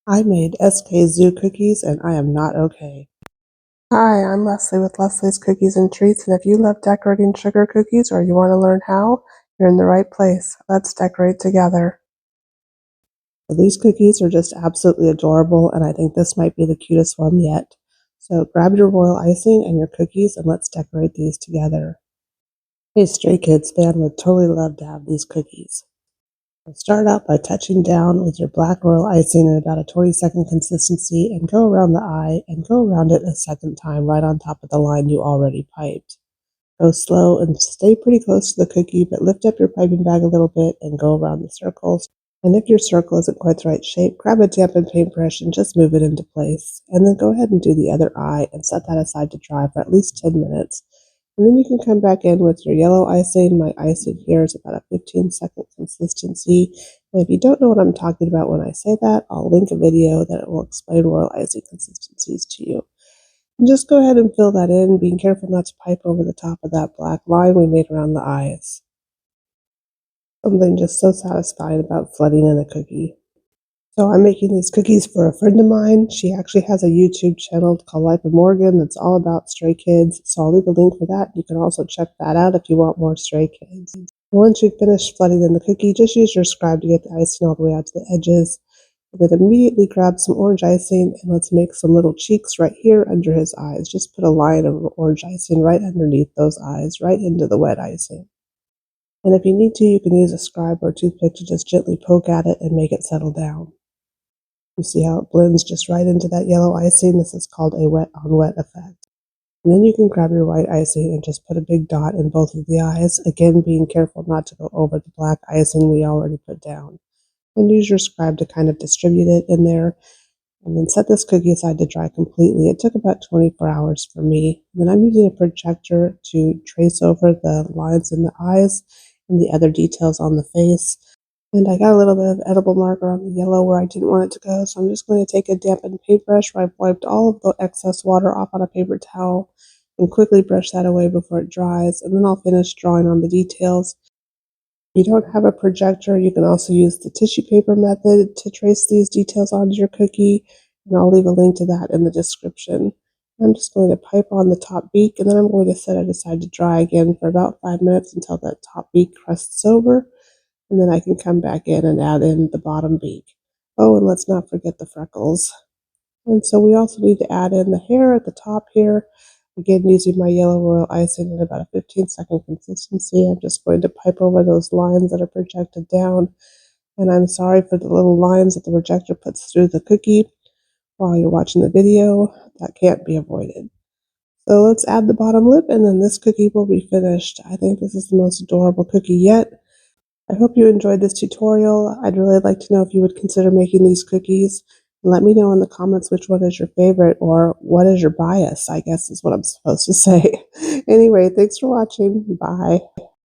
I made SKZOO cookies and I am not okay. Hi, I'm Leslie with Leslie's Cookies and Treats, and if you love decorating sugar cookies or you want to learn how, you're in the right place. Let's decorate together. These cookies are just absolutely adorable, and I think this might be the cutest one yet. So grab your royal icing and your cookies and let's decorate these together. Hey, Stray Kids fan would totally love to have these cookies. Start out by touching down with your black royal icing in about a 20-second consistency and go around the eye and go around it a second time right on top of the line you already piped. Go slow and stay pretty close to the cookie, but lift up your piping bag a little bit and go around the circles. And if your circle isn't quite the right shape, grab a dampened paintbrush and just move it into place. And then go ahead and do the other eye and set that aside to dry for at least 10 minutes. And then you can come back in with your yellow icing. My icing here is about a 15-second consistency. And if you don't know what I'm talking about when I say that, I'll link a video that will explain royal icing consistencies to you. And just go ahead and fill that in, being careful not to pipe over the top of that black line we made around the eyes. Something just so satisfying about flooding in a cookie. So I'm making these cookies for a friend of mine. She actually has a YouTube channel called Life of Morgan that's all about stray kids. So I'll leave a link for that. You can also check that out if you want more stray kids. Once you've finished flooding in the cookie, just use your scribe to get the icing all the way out to the edges. And then immediately grab some orange icing and let's make some little cheeks right here under his eyes. Just put a line of orange icing right underneath those eyes, right into the wet icing. And if you need to, you can use a scribe or a toothpick to just gently poke at it and make it settle down. You see how it blends just right into that yellow icing? This is called a wet on wet effect. And then you can grab your white icing and just put a big dot in both of the eyes, again being careful not to go over the black icing we already put down. And use your scribe to kind of distribute it in there. And then set this cookie aside to dry completely. It took about 24 hours for me. And then I'm using a projector to trace over the lines in the eyes and the other details on the face. And I got a little bit of edible marker on the yellow where I didn't want it to go, so I'm just going to take a dampened paintbrush where I've wiped all of the excess water off on a paper towel and quickly brush that away before it dries, and then I'll finish drawing on the details. If you don't have a projector, you can also use the tissue paper method to trace these details onto your cookie, and I'll leave a link to that in the description. I'm just going to pipe on the top beak, and then I'm going to set it aside to dry again for about 5 minutes until the top beak crusts over. And then I can come back in and add in the bottom beak. Oh, and let's not forget the freckles. And so we also need to add in the hair at the top here. Again, using my yellow royal icing in about a 15-second consistency. I'm just going to pipe over those lines that are projected down. And I'm sorry for the little lines that the projector puts through the cookie while you're watching the video. That can't be avoided. So let's add the bottom lip and then this cookie will be finished. I think this is the most adorable cookie yet. I hope you enjoyed this tutorial. I'd really like to know if you would consider making these cookies. Let me know in the comments which one is your favorite or what is your bias, I guess is what I'm supposed to say. Anyway, thanks for watching. Bye.